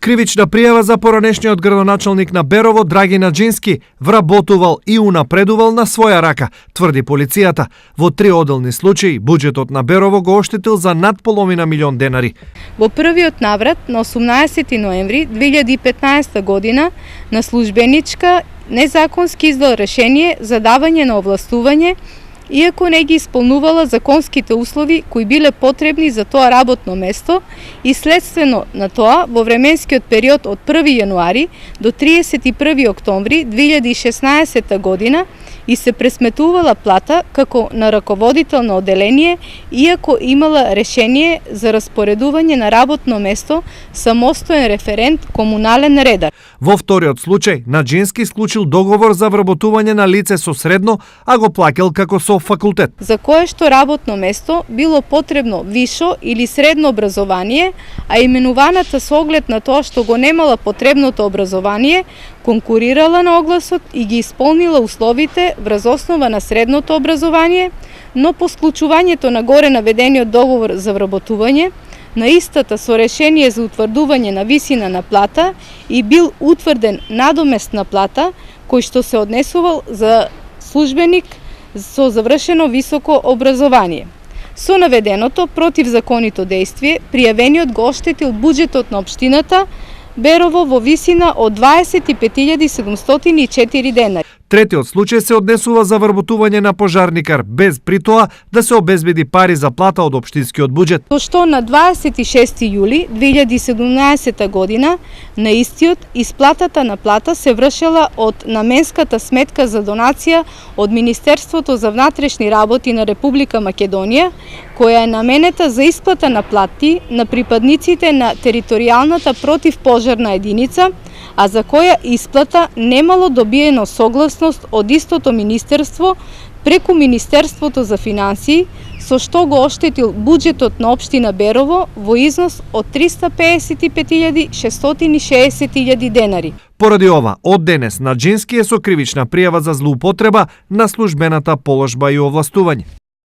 Кривична пријава за поранешниот градоначалник на Берово Драгин Аџински вработувал и унапредувал на своја рака, тврди полицијата. Во 3 оделни случаи буџетот на Берово го оштетил за над половина милион денари. Во првиот наврат на 18 ноември 2015 година на службеничка незаконски издал решение за давање на овластување, иако не ги исполнувала законските услови кои биле потребни за тоа работно место и следствено на тоа во временскиот период од 1 јануари до 31 октомври 2016 година и се пресметувала плата како на раководител на оделение, иако имала решение за распоредување на работно место самостоен референт комунален редар. Во вториот случај, Наџински склучил договор за вработување на лице со средно, а го плаќал како со факултет. За кое што работно место било потребно вишо или средно образование, а именуваната со оглед на тоа што го немала потребното образование, конкурирала на огласот и ги исполнила условите врз основа на средното образование, но по склучувањето на горе наведениот договор за вработување, на истата со решение за утврдување на висина на плата и бил утврден надоместна плата, кој што се однесувал за службеник со завршено високо образование. Со наведеното противзаконито дејствие, пријавениот го оштетил буџетот на општината Берово во висина од 25.704 денари. Третиот случај се однесува за вработување на пожарникар, без при тоа да се обезбеди пари за плата од општинскиот буџет. Со што на 26 јули 2017 година на истиот исплатата на плата се вршела од наменската сметка за донација од Министерството за внатрешни работи на Република Македонија, која е наменета за исплата на плати на припадниците на територијалната противпожарна единица, а за која исплата немало добиено согласност од истото министерство преку Министерството за финансии, со што го оштетил буџетот на општина Берово во износ од 355.660 денари. Поради ова, од денес Наџински е со кривична пријава за злоупотреба на службената положба и овластување.